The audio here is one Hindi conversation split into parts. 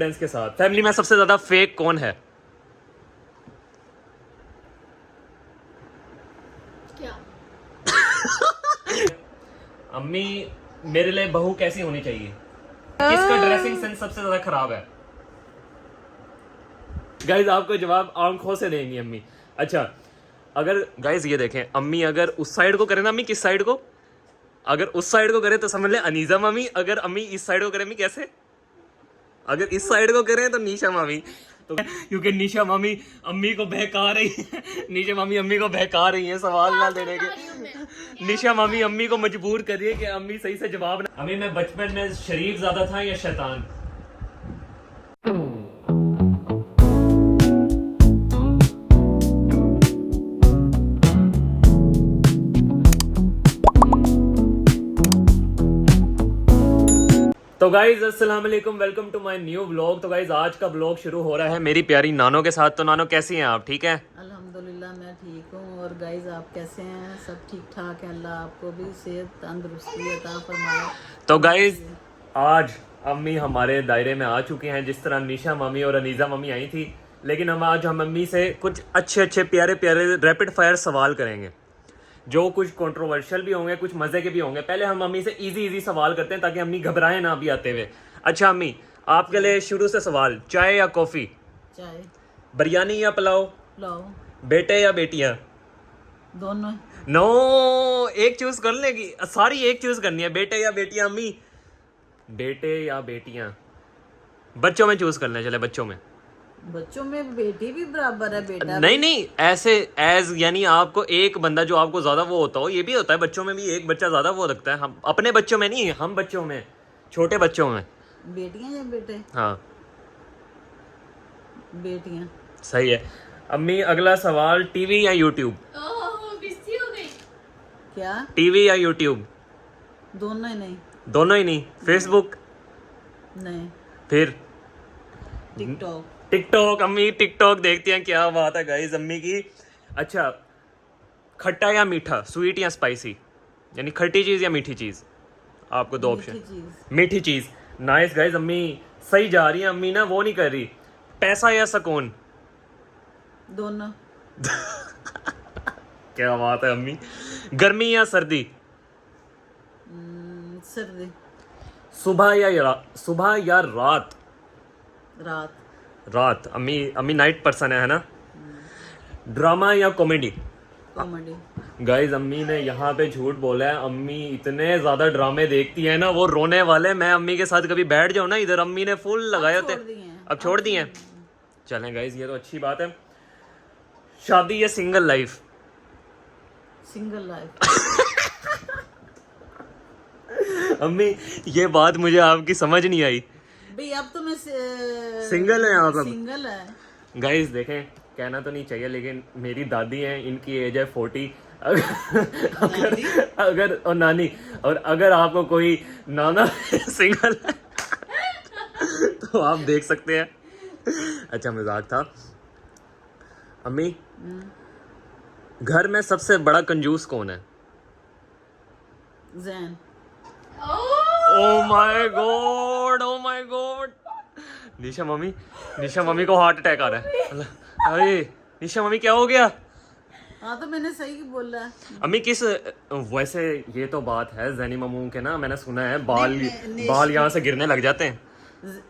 कॉन्फिडेंस के साथ। फैमिली में सबसे ज्यादा फेक कौन है? क्या? अम्मी मेरे लिए बहू कैसी होनी चाहिए? किसका ड्रेसिंग सेंस सबसे ज्यादा खराब है? गाइज आपको जवाब आंखों से देंगी अम्मी। अच्छा अगर गाइज ये देखें, अम्मी अगर उस साइड को करे ना, अम्मी किस साइड को, अगर उस साइड को करे तो समझ ले अनीजा मामी, अगर अम्मी इस साइड को करे अम्मी कैसे, अगर इस साइड को करें तो निशा मामी। तो क्योंकि निशा मामी अम्मी को बहका रही है, निशा मामी अम्मी को बहका रही है सवाल ना देने के। निशा मामी अम्मी को मजबूर कर रही है कि अम्मी सही से जवाब ना। अम्मी मैं बचपन में शरीफ ज्यादा था या शैतान? तो गाइज अस्सलाम वालेकुम, welcome to my new vlog. तो गाइज आज का व्लॉग शुरू हो रहा है मेरी प्यारी नानो के साथ। तो नानो कैसी हैं आप? ठीक है अल्हम्दुलिल्लाह मैं ठीक हूँ। और गाइस आप कैसे हैं? सब ठीक ठाक है। अल्लाह आपको भी सेहत तंदुरुस्ती अता फरमाए। तो गाइज आज अम्मी हमारे दायरे में आ चुकी हैं, जिस तरह निशा मम्मी और अनीजा मम्मी आई थी। लेकिन आज हम अम्मी से कुछ अच्छे अच्छे प्यारे प्यारे रैपिड फायर सवाल करेंगे, जो कुछ कंट्रोवर्शियल भी होंगे, कुछ मजे के भी होंगे। पहले हम अम्मी से इजी सवाल करते हैं ताकि अम्मी घबराएं ना अभी आते हुए। अच्छा अम्मी आपके लिए शुरू से सवाल, चाय या कॉफी? चाय। बिरयानी या पुलाव? पुलाव। बेटे या बेटियां? दोनों। नो एक चूज कर लेगी, सारी एक चूज करनी है, बेटे या बेटियां अम्मी? बेटे या बेटियां? बच्चों में चूज करना है, चले बच्चों में। बच्चों में बेटी भी बराबर है, बेटा नहीं नहीं ऐसे एज यानी आपको एक बंदा जो आपको ज्यादा वो होता हो, ये भी होता है बच्चों में भी एक बच्चा ज्यादा वो लगता है। हम अपने बच्चों में नहीं, हम बच्चों में, छोटे बच्चों में। बेटियां या बेटे? हाँ बेटियां। सही है। अम्मी अगला सवाल, टीवी या यूट्यूब? बिस्ती हो गई क्या? टीवी या यूट्यूब? दोनों ही नहीं। दोनों ही नहीं? फेसबुक? नहीं। फिर टिकटॉक। टिकटॉक। अम्मी टिकटॉक देखती हैं, क्या बात है गाइस अम्मी की। अच्छा खट्टा या मीठा, स्वीट या स्पाइसी, यानी खट्टी चीज या मीठी चीज? आपको दो ऑप्शन। मीठी चीज। नाइस गाइस, अम्मी सही जा रही है। अम्मी ना वो नहीं कर रही। पैसा या सुकून? दोनों। क्या बात है अम्मी। गर्मी या सर्दी? सर्दी। सुबह या रात? रात। रात। अम्मी अम्मी नाइट पर्सन है ना? ड्रामा या कॉमेडी? कॉमेडी। गाइज अम्मी ने यहाँ पे झूठ बोला है। अम्मी इतने ज्यादा ड्रामे देखती है ना, वो रोने वाले। मैं अम्मी के साथ कभी बैठ जाऊँ ना इधर, अम्मी ने फुल लगाए होते। अब छोड़ दिए हैं। चलें गाइज ये तो अच्छी बात है। शादी या सिंगल लाइफ? Single life. अम्मी ये बात मुझे आपकी समझ नहीं आई भाई। अब तो मैं सिंगल है आप? सिंगल है। गाइस देखें, कहना तो नहीं चाहिए लेकिन मेरी दादी हैं, इनकी एज है 40। अगर और नानी, और अगर आपको कोई नाना सिंगल है तो आप देख सकते हैं। अच्छा मजाक था। अम्मी घर में सबसे बड़ा कंजूस कौन है? Jain. Oh my God, oh my God. Nisha mummy को हार्ट अटैक आ रहा है। अरे निशा मम्मी क्या हो गया? हाँ तो मैंने सही बोला। अम्मी किस, वैसे ये तो बात है जैनी मामू के ना, मैंने सुना है बाल यहाँ से गिरने लग जाते हैं।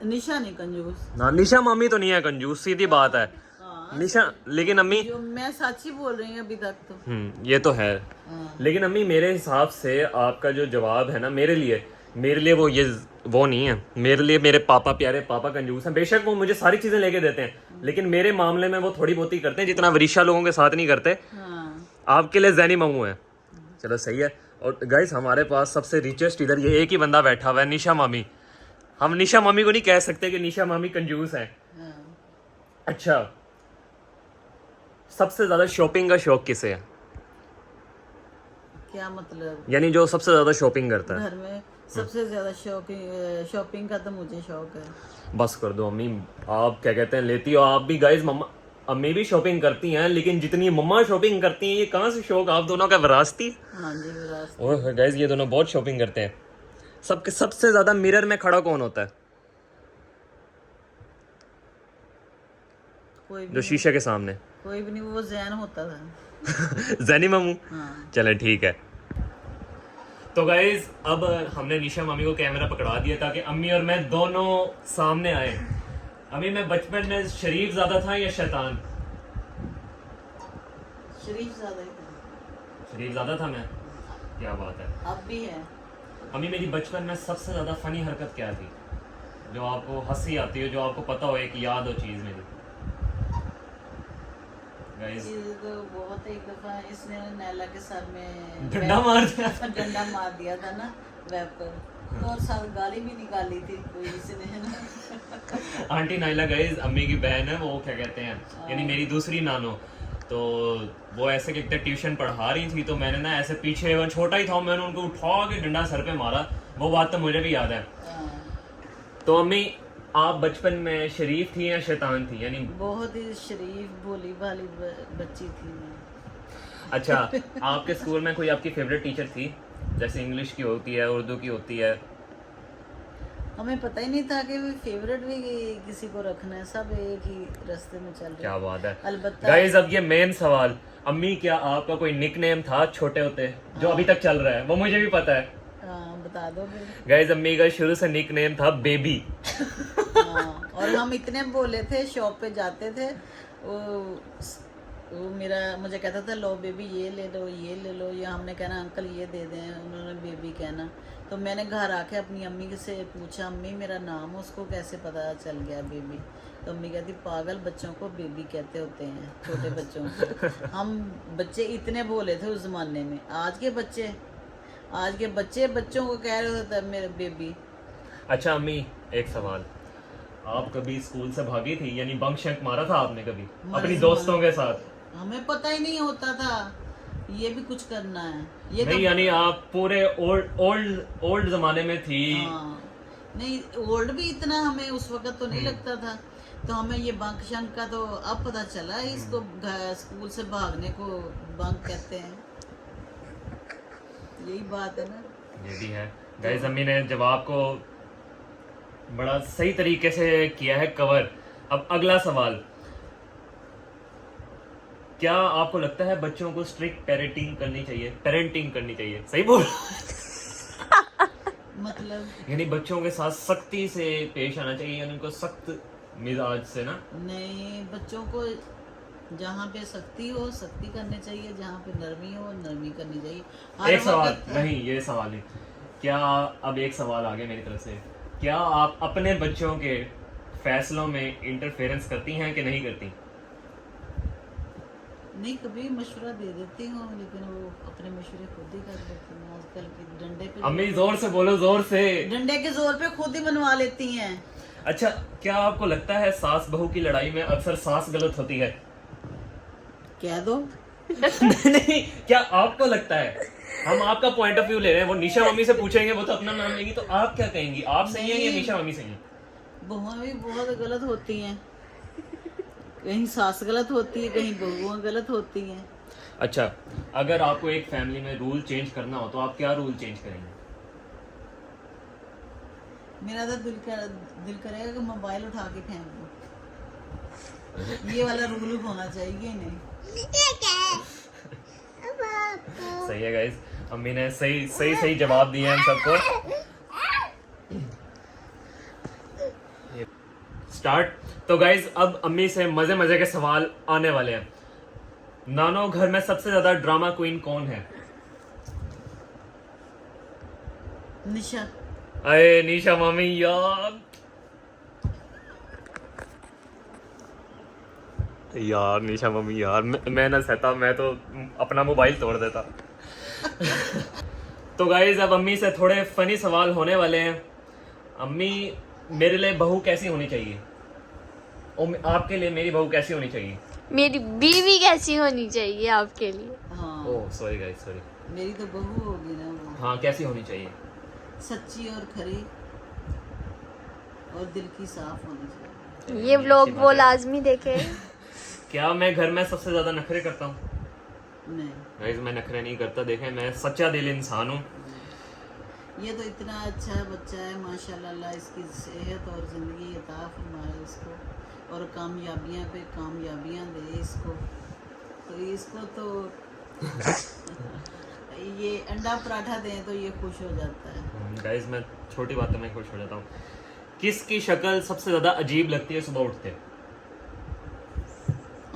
निशा नहीं कंजूस ना, निशा मम्मी तो नहीं है कंजूस, सीधी बात है। निशा, लेकिन अम्मी जो मैं सच ही बोल रही हूँ अभी तक तो। ये तो है। लेकिन अम्मी मेरे हिसाब से आपका जो जवाब है ना, मेरे लिए वो नहीं है। मेरे लिए मेरे पापा, प्यारे पापा कंजूस हैं। बेशक वो मुझे सारी चीजें लेके देते हैं, लेकिन मेरे मामले में वो थोड़ी बहुत ही करते हैं, जितना वरिशा लोगों के साथ नहीं करते। आपके लिए जैनी मामू है। चलो सही है। और गाइस हमारे पास सबसे रिचेस्ट इधर ये एक ही बंदा बैठा हुआ है, निशा मामी। हम निशा मामी को नहीं कह सकते कि निशा मामी कंजूस है। अच्छा सबसे ज्यादा शॉपिंग का शौक किसे है? क्या मतलब? यानी जो सबसे ज्यादा शॉपिंग करता है घर में। सबसे ज्यादा शॉपिंग का तो मुझे शौक है। बस कर दो अम्मी, आप क्या कहते हैं लेती हो आप भी। गाइस मम्मा अम्मी भी शॉपिंग करती हैं, लेकिन जितनी मम्मा शॉपिंग करती हैं, ये कहाँ से शौक आप दोनों का विरासती? हाँ जी विरासती। ओह गाइस ये दोनों बहुत शॉपिंग करते हैं। सबसे ज्यादा मिरर में खड़ा कौन होता है? कोई भी जो शीशे के सामने कोई भी नहीं, वो जैन होता था। जैनी मामू। हाँ चले ठीक है। तो गाइज अब हमने निशा मामी को कैमरा पकड़ा दिया ताकि अम्मी और मैं दोनों सामने आए। अम्मी, मैं बचपन में शरीफ ज्यादा था या शैतान? शरीफ ज्यादा ही था। शरीफ ज्यादा था मैं। क्या बात है। अब भी है। अम्मी, मेरी बचपन में सबसे ज्यादा फनी हरकत क्या थी जो आपको हंसी आती हो, जो आपको पता हो, एक याद हो चीज मेरी? गाइस चीज़ तो बहुत, एक दफा इसने नैला के सर में डंडा मार दिया। डंडा मार दिया था ना वेब पर, तो और साथ गाली भी निकाली थी कोई इसने, है ना। आंटी नाइला गाइस अम्मी की बहन है, वो क्या कहते हैं, यानी मेरी दूसरी नानो। तो वो ऐसे कहते ट्यूशन पढ़ा रही थी, तो मैंने ना ऐसे पीछे, वो छोटा ही था, मैंने उनको उठा के डंडा सर पे मारा। वो बात तो मुझे भी याद है। हाँ। तो अम्मी, आप बचपन में शरीफ थी या शैतान थी? यानी बहुत ही शरीफ भोली भाली बच्ची थी मैं। अच्छा, आपके स्कूल में कोई आपकी फेवरेट टीचर थी? जैसे इंग्लिश की होती है, उर्दू की होती है। हमें पता ही नहीं था कि फेवरेट भी किसी को रखना है, सब एक ही रास्ते में चल रहे। क्या बात है। अलबत्ता गाइस अब ये मेन सवाल, अम्मी क्या आपका कोई निकनेम था छोटे होते जो अभी तक चल रहा है? वो मुझे भी पता है। बता दो फिर। गाइस अम्मी का शुरू से निकनेम था बेबी। हाँ, और हम इतने बोले थे, शॉप पे जाते थे, वो मुझे कहता था लो बेबी ये ले लो, ये ले लो, या हमने कहना अंकल ये दे दें, उन्होंने बेबी कहना। तो मैंने घर आके अपनी अम्मी से पूछा, अम्मी मेरा नाम उसको कैसे पता चल गया बेबी? तो अम्मी कहती पागल, बच्चों को बेबी कहते होते हैं, छोटे बच्चों को। हम बच्चे इतने बोले थे उस जमाने में। आज के बच्चे बच्चों को कह रहे होते मेरे बेबी। अच्छा अम्मी, एक सवाल, आप कभी स्कूल से भागी थी? यानी बंक शंक मारा था आपने कभी अपनी दोस्तों के साथ? हमें पता ही नहीं होता था ये भी कुछ करना है। ये नहीं, यानी आप पूरे ओल्ड जमाने में थी। हाँ, नहीं ओल्ड भी इतना हमें उस वक्त तो नहीं लगता था। तो हमें ये बंक शंक का तो अब पता चला, इसको स्कूल से भागने को बंक कहते हैं। यही बात है ना। ये भी है। गाइस अम्मी ने जवाब को बड़ा सही तरीके से किया है कवर। अब अगला सवाल, क्या आपको लगता है बच्चों को स्ट्रिक्ट पेरेंटिंग करनी चाहिए? सही बोल। मतलब यानी बच्चों के साथ सख्ती से पेश आना चाहिए, यानी उनको सख्त मिजाज से ना? नहीं, बच्चों को जहाँ पे सख्ती हो सख्ती करनी चाहिए, जहाँ पे नरमी हो नरमी करनी चाहिए। एक सवाल नहीं, ये सवाल नहीं, क्या अब एक सवाल आ गया मेरी तरफ से, क्या आप अपने बच्चों के फैसलों में इंटरफेरेंस करती हैं कि नहीं करती? नहीं, कभी मशवरा दे देती हूँ, लेकिन वो अपने मशवरे खुद ही कर लेती हैं। आजकल की डंडे पे, अम्मी जोर से बोलो, जोर से। डंडे के जोर पे खुद ही मनवा लेती हैं। अच्छा, क्या आपको लगता है सास बहू की लड़ाई में अक्सर सास गलत होती है? कह दो। नहीं, क्या आपको लगता है? हम आपका पॉइंट ऑफ व्यू ले रहे हैं, वो निशा मम्मी से पूछेंगे, वो तो अपना नाम लेंगी, तो आप क्या कहेंगी? आप सही हैं या निशा मम्मी सही हैं? बहुएं भी बहुत गलत होती हैं, कहीं सास गलत होती है, कहीं बहुएं गलत होती हैं। अच्छा, अगर आपको एक फैमिली में रूल चेंज करना हो तो आप क्या रूल चेंज करेंगे? मेरा तो दिल करेगा कि मोबाइल उठा के फेंक दूं। ये वाला रूल होना चाहिए नहीं। सही है गाइस, अम्मी ने सही जवाब दिए हम सबको। स्टार्ट। तो गाइस अब अम्मी से मजे के सवाल आने वाले हैं। नानो, घर में सबसे ज्यादा ड्रामा क्वीन कौन है? निशा। अरे निशा मम्मी यार निशा मम्मी यार, मैं ना सहता, मैं तो अपना मोबाइल तोड़ देता। तो गाइस अब अम्मी से थोड़े फनी सवाल होने वाले हैं। अम्मी, मेरे लिए बहू कैसी होनी चाहिए? और आपके लिए मेरी बहू कैसी होनी चाहिए? मेरी बीवी कैसी होनी चाहिए आपके लिए? हाँ, ओह सॉरी गाइस, सॉरी। मेरी तो बहू होगी ना वो। हाँ, कैसी होनी चाहिए? सच्ची और खरी और दिल की साफ होनी चाहिए। ये व्लॉग वो लाजमी देखे। क्या मैं घर में सबसे ज्यादा नखरे करता हूँ? नहीं, गाइस मैं नखरे नहीं करता, देखें मैं सच्चा दिल इंसान हूँ। ये तो इतना अच्छा बच्चा है माशाल्लाह, अल्लाह इसकी सेहत और ज़िंदगी अता फरमाए इसको। और कामयाबियां पे कामयाबियां दे इसको। तो इसको तो ये अंडा पराठा दें तो ये खुश हो जाता है। गाइस मैं छोटी बातों में खुश हो जाता हूँ। किसकी शक्ल सबसे ज्यादा अजीब लगती है सुबह उठते?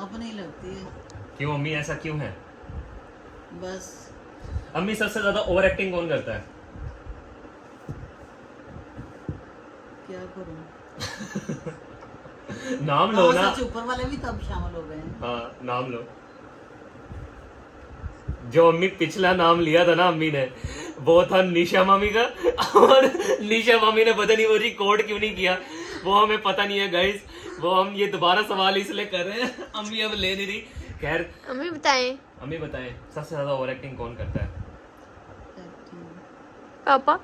अपनी लगती है क्यों अम्मी, ऐसा क्यों है? बस। अम्मी सबसे ज्यादा ओवर एक्टिंग कौन करता है? क्या करूं? नाम लो ना। सच ऊपर वाले भी तब शामिल हो गए हैं। हाँ नाम लो। जो अम्मी पिछला नाम लिया था ना अम्मी ने, वो था निशा मामी का। और निशा मामी ने पता नहीं वो रिकॉर्ड क्यों नहीं किया, वो हमें पता नहीं है गाइस। वो हम ये दोबारा सवाल इसलिए कर रहे हैं, अम्मी अब ले नहीं रही। खैर अम्मी बताएं। अम्मी बताएं सबसे ज्यादा ओवर एक्टिंग कौन करता है? पापा।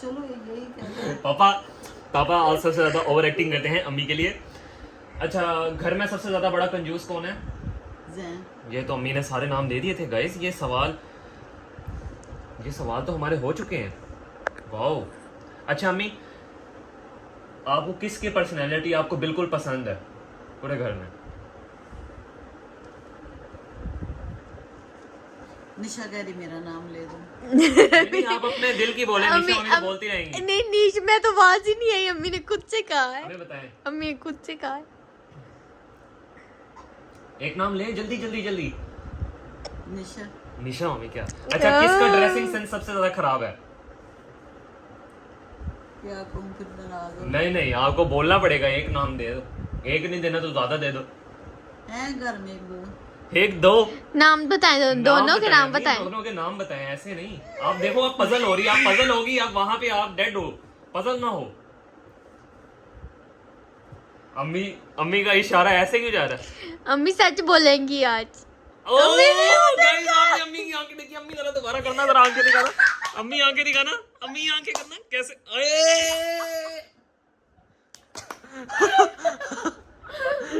चलो यही कहते हैं। पापा। पापा आज सबसे ज्यादा ओवर एक्टिंग करते हैं अम्मी के लिए। अच्छा, घर में सबसे ज्यादा बड़ा कंजूस कौन है? जैन। ये तो अम्मी ने सारे नाम दे दिए थे गाइस। ये सवाल तो हमारे हो चुके हैं। वाओ। अच्छा अम्मी, आपको किसकी पर्सनैलिटी आपको बिल्कुल पसंद है पूरे घर में? निशा कह रही मेरा नाम ले दो। नहीं, आप अपने दिल की बोले। निशा मम्मी तो बोलती रहेंगी। नहीं नीच मैं तो आवाज ही नहीं आई, अम्मी ने खुद से कहा है। हमें बताएं। अम्मी ने खुद से कहा है। एक नाम ले, जल्दी जल्दी जल्दी। निशा। निशा मम्मी क्या? अच्छा, किसका ड्रेसिंग सेंस सबसे ज्यादा खराब है? क्या कहूँ फिर नाराज हो। नहीं नहीं, आपको बोलना पड़ेगा। एक नाम दे दो। एक नहीं देना तो ज्यादा दे दो। है घर में एक दो। एक दो नाम बताएं, दोनों के नाम बताएं। दोनों के नाम बताएं, ऐसे नहीं। आप देखो, आप पजल हो रही है, आप पजल होगी, आप वहां पे आप डेड हो, पजल ना हो। अम्मी का इशारा ऐसे क्यों जा रहा है? अम्मी सच बोलेंगी आज। गाइस, आपने अम्मी की आंखें देखी। अम्मी जरा दोबारा करना, जरा आंखें दिखाना। अम्मी आंखें दिखाना, अम्मी आंखें करना कैसे?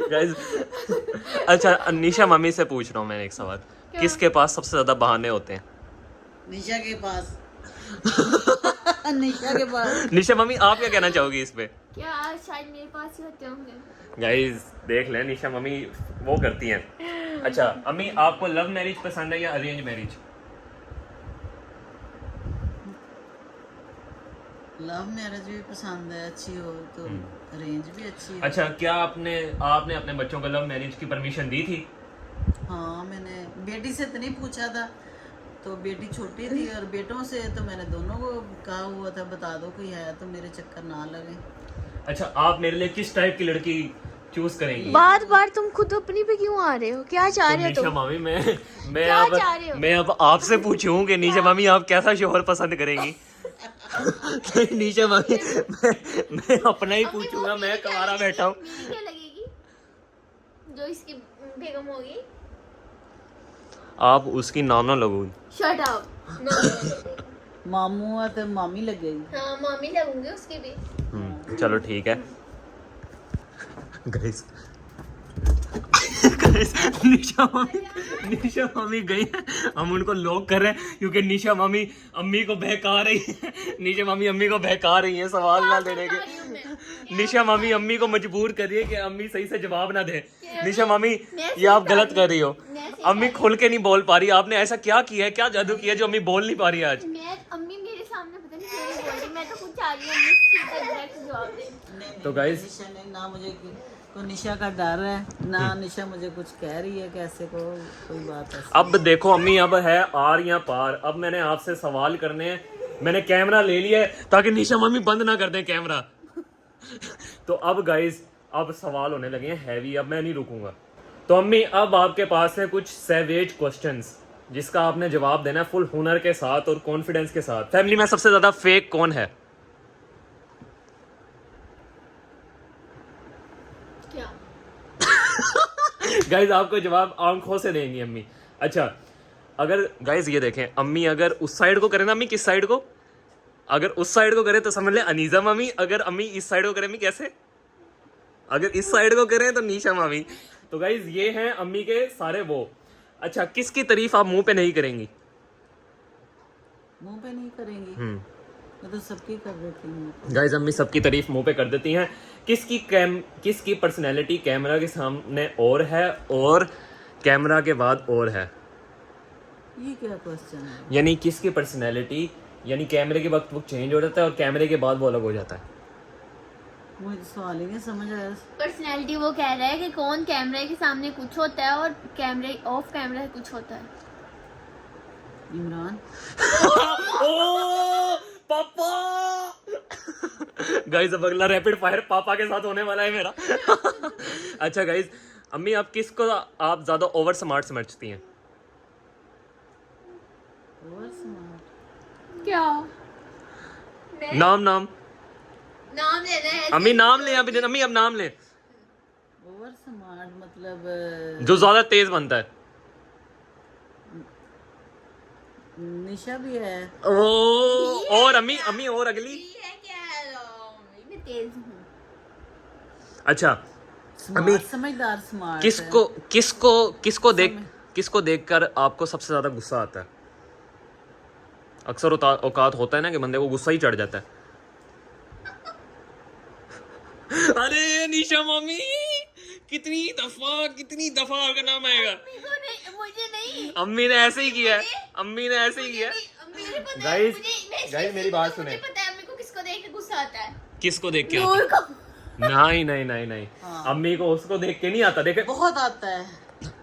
गाइस अच्छा, निशा मम्मी से पूछ रहा हूँ मैं एक सवाल। किसके पास सबसे ज्यादा बहाने होते हैं? निशा के पास। निशा के पास। निशा मम्मी, आप क्या कहना चाहोगी इस पे? क्या शायद मेरे पास ही होते होंगे। गाइस देख लें, निशा मम्मी वो करती हैं। अच्छा अम्मी, आपको लव मैरिज पसंद है या अरेंज मैरिज? लव मैरिज भी पसंद है, अच्छी हो तो। अरेंज भी अच्छी है। अच्छा, क्या आपने अपने बच्चों को लव मैरिज की परमिशन दी थी? हाँ, मैंने बेटी से तो नहीं पूछा था, तो बेटी छोटी थी, और बेटों से तो मैंने दोनों को कहा हुआ था बता दो कोई है तो मेरे चक्कर ना लगे। अच्छा, आप मेरे लिए किस टाइप की लड़की चूज करेंगी? बार बार तुम खुद अपनी पे क्यों आ रहे हो? क्या चाह रहे हो निशा तुम? मामी, चाह रहे हो? मैं अब आपसे पूछूं कि निशा मामी आप कैसा शोहर पसंद करेंगी? निशा मामी, मैं अपना ही पूछूंगा। मैं कवारा बैठा हूँ। क्या लगेगी जो इसकी बेगम होगी? आप उसकी नाम ना लगो। Shut up. मामू है तो मामी लगेगी। हाँ मामी लगूंगी उसकी भी। चलो ठीक है। गाइस निशा मामी गई है, हम उनको लॉक कर रहे हैं क्योंकि निशा मामी अम्मी को बहका रही है। निशा मामी अम्मी को बहका रही है सवाल ना देने के। निशा मामी अम्मी को मजबूर कर रही है कि अम्मी सही से जवाब ना दे। निशा मामी, ये आप गलत कर रही हो। अम्मी खुल के नहीं बोल पा रही। आपने ऐसा क्या किया है, क्या जादू किया है जो अम्मी बोल नहीं पा रही आज? अम्मी मेरे सामने पता नहीं क्यों नहीं बोल रही। मैं तो कुछ चाह रही हूँ अम्मी सीधा डायरेक्ट जवाब दे। तो गाइस, निशा ने ना मुझे तो निशा का डर है ना, निशा मुझे कुछ कह रही है कैसे को कोई बात है। अब देखो अम्मी, अब है आर या पार। अब मैंने आपसे सवाल करने हैं। मैंने कैमरा ले लिया है ताकि निशा मम्मी बंद ना कर दें कैमरा। तो अब गाइस, अब सवाल होने लगे हैं हैवी। अब मैं नहीं रुकूंगा। तो अम्मी, अब आपके पास है कुछ सैवेज क्वेश्चंस जिसका आपने जवाब देना है फुल हुनर के साथ और कॉन्फिडेंस के साथ। फैमिली में सबसे ज्यादा फेक कौन है? क्या? गाइस आपको जवाब आंखों से देंगी अम्मी। अच्छा, अगर गाइस ये देखें, अम्मी अगर उस साइड को करे ना, अम्मी किस साइड को? अगर उस साइड को करे तो समझ ले अनीजा मामी। अगर अम्मी इस साइड को करे, अम्मी कैसे? अगर इस साइड को करें तो निशा मामी। तो गाइस ये हैं अम्मी के सारे वो। अच्छा, किसकी तारीफ आप मुंह पे नहीं करेंगी? मुंह पे नहीं करेंगी। मैं तो सबकी कर देती हूँ। गाइस अम्मी सबकी तारीफ मुंह पे कर देती हैं। किसकी पर्सनैलिटी कैमरा के सामने और है और कैमरा के बाद और है? ये क्या क्वेश्चन है? यानी किसकी पर्सनैलिटी यानी कैमरे के वक्त वो चेंज हो जाता है और कैमरे के बाद वो अलग हो जाता है? मुझे सवाल ही नहीं समझ आया। पर्सनैलिटी वो कह रहा है कि कौन कैमरे के सामने कुछ होता है और कैमरे ऑफ कैमरा कुछ होता है। इमरान। ओ पापा। गाइस अब अगला रैपिड फायर पापा के साथ होने वाला है मेरा। अच्छा गाइस अम्मी आप किसको आप ज्यादा ओवर स्मार्ट समझती हैं? ओवर स्मार्ट क्या नाम नाम लेना है? अम्मी नाम ले अभी अम्मी अब नाम ले। ओवर स्मार्ट मतलब जो ज्यादा तेज बनता है। निशा भी है। ओ और अम्मी और अगली। है क्या? मैं तेज हूँ। अच्छा अम्मी स्मार्ट समझदार स्मार्ट है। किसको देखकर आपको सबसे ज्यादा गुस्सा आता है? अक्सर औकात होता है ना कि बंदे को गुस्सा ही चढ़ जाता है। अरे निशा मामी कितनी दफा का नाम आएगा। मुझे नहीं। अम्मी ने ऐसे ही किया है। अम्मी ने ऐसे ही किया है। गाइस मेरी बात सुने। पता है अम्मी को किसको देख के गुस्सा आता है? किसको देख के नूर आता को। है? नहीं हाँ। अम्मी को उसको देख के नहीं आता। देखे बहुत आता है।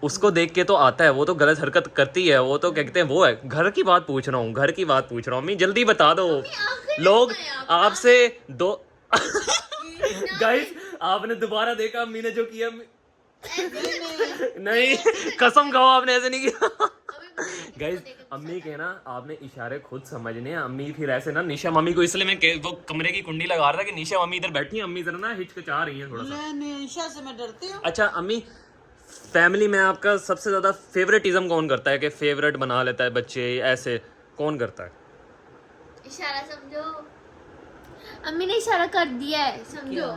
उसको देख के तो आता है, वो तो गलत हरकत करती है, वो तो क्या कहते हैं वो है। घर की बात पूछ रहा हूँ अम्मी जल्दी बता दो। लोग आपसे दो गाइस आपने दोबारा देखा अम्मी ने जो किया? नहीं कसम खाओ आपने ऐसे नहीं किया। गाइस अम्मी के ना आपने इशारे खुद समझने हैं। अम्मी फिर ऐसे ना निशा मम्मी को इसलिए मैं वो कमरे की कुंडी लगा रहा था कि निशा मम्मी इधर बैठी है, अम्मी जरा ना हिचकिचा रही है थोड़ा सा। निशा से मैं डरती हूँ। अच्छा अम्मी फैमिली में आपका सबसे ज्यादा फेवरेटिज्म कौन करता है कि फेवरेट बना लेता है बच्चे, ऐसे कौन करता है? इशारा समझो। अम्मी ने इशारा कर दिया है समझो।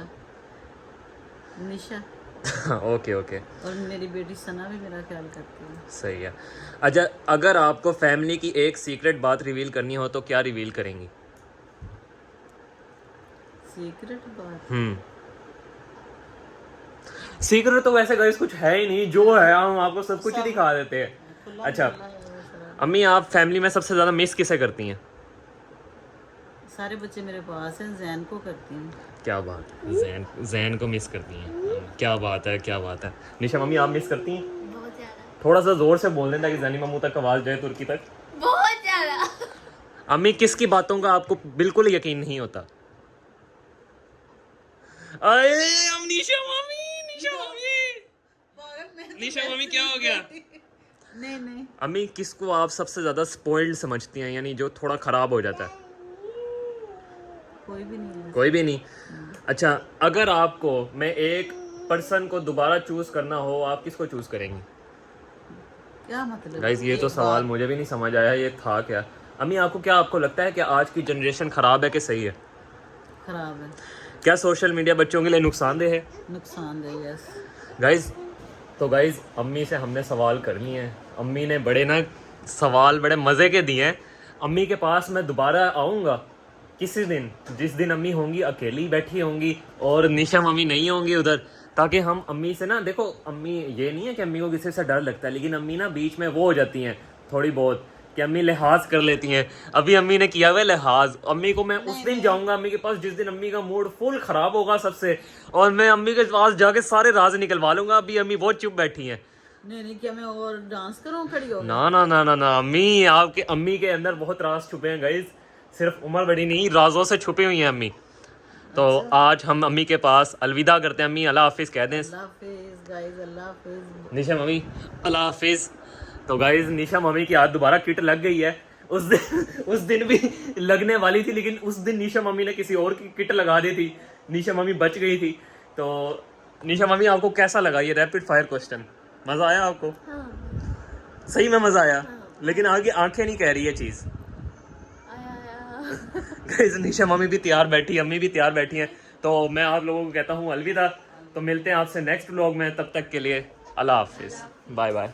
निशा ओके और मेरी बेटी सना भी मेरा ख्याल करती है। सही है। अच्छा अगर आपको फैमिली की एक सीक्रेट बात रिवील करनी हो तो क्या रिवील करेंगी? सीक्रेट बात? सीक्रेट तो वैसे गाइस कुछ है ही नहीं, जो है हम आपको सब कुछ ही दिखा देते हैं। अच्छा अम्मी आप फैमिली में सबसे ज्यादा मिस किसे करती हैं? सारे बच्चे मेरे पास हैं, जैन को करती हूँ। क्या बात है, जैन को मिस करती हैं। क्या बात है। निशा मम्मी आप मिस करती हैं? बहुत ज्यादा। थोड़ा सा जोर से बोल दें ताकि जैनी मम्मू तक आवाज जाए, तुर्की तक। बहुत ज्यादा। अम्मी किसकी बातों का आपको बिल्कुल यकीन नहीं होता? अरे हम निशा मम्मी क्या हो गया? नहीं अम्मी किसको आप सबसे ज्यादा स्पॉइल्ड समझती हैं, यानी जो थोड़ा खराब हो जाता है? कोई भी नहीं। अच्छा अगर आपको मैं एक पर्सन को दोबारा चूज करना हो आप किसको चूज करेंगी? क्या मतलब? गाइस ये तो सवाल मुझे भी नहीं समझ आया, ये था क्या? अम्मी आपको लगता है कि आज की जनरेशन खराब है कि सही है? खराब है। क्या सोशल मीडिया बच्चों के लिए नुकसानदेह है? नुकसानदेह यस। गाइस अम्मी से हमने सवाल करनी है। अम्मी ने बड़े ना सवाल बड़े मज़े के दिए हैं। अम्मी के पास मैं दोबारा आऊँगा किसी दिन, जिस दिन अम्मी होंगी अकेली बैठी होंगी और निशा मम्मी नहीं होंगी उधर, ताकि हम अम्मी से ना, देखो अम्मी ये नहीं है कि अम्मी को किसी से डर लगता है, लेकिन अम्मी ना बीच में वो हो जाती हैं थोड़ी बहुत कि अम्मी लिहाज कर लेती हैं। अभी अम्मी ने किया हुआ लिहाज। अम्मी को मैं उस दिन जाऊंगा अम्मी के पास जिस दिन अम्मी का मूड फुल खराब होगा सबसे, और मैं अम्मी के पास जाके सारे राज निकलवा लूंगा। अभी अम्मी बहुत चुप बैठी हैं। नहीं क्या मैं और डांस करूं खड़ी होकर? ना अम्मी आपके अम्मी के अंदर बहुत राज छुपे हैं गाइस, सिर्फ उम्र बड़ी नहीं राजों से छुपी हुई हैं अम्मी। तो आज हम अम्मी के पास अलविदा करते हैं। अम्मी अल्लाह हाफिज कह दें। अल्लाह हाफिज गाइस, अल्लाह हाफिज। निशा मम्मी अल्लाह हाफिज। तो गाइस निशा मम्मी की आज दोबारा किट लग गई है। उस दिन भी लगने वाली थी, लेकिन उस दिन निशा मम्मी ने किसी और की किट लगा दी थी, निशा मम्मी बच गई थी। तो निशा मम्मी आपको कैसा लगा ये रैपिड फायर क्वेश्चन? मजा आया आपको? हाँ। सही में मजा आया। लेकिन आगे आंखें नहीं कह रही है चीज। गाइस निशा मम्मी भी तैयार बैठी, अम्मी भी तैयार बैठी हैं। तो मैं आप लोगों को कहता हूँ अलविदा। तो मिलते हैं आपसे नेक्स्ट व्लॉग में, तब तक के लिए अल्लाह हाफिज, बाय बाय।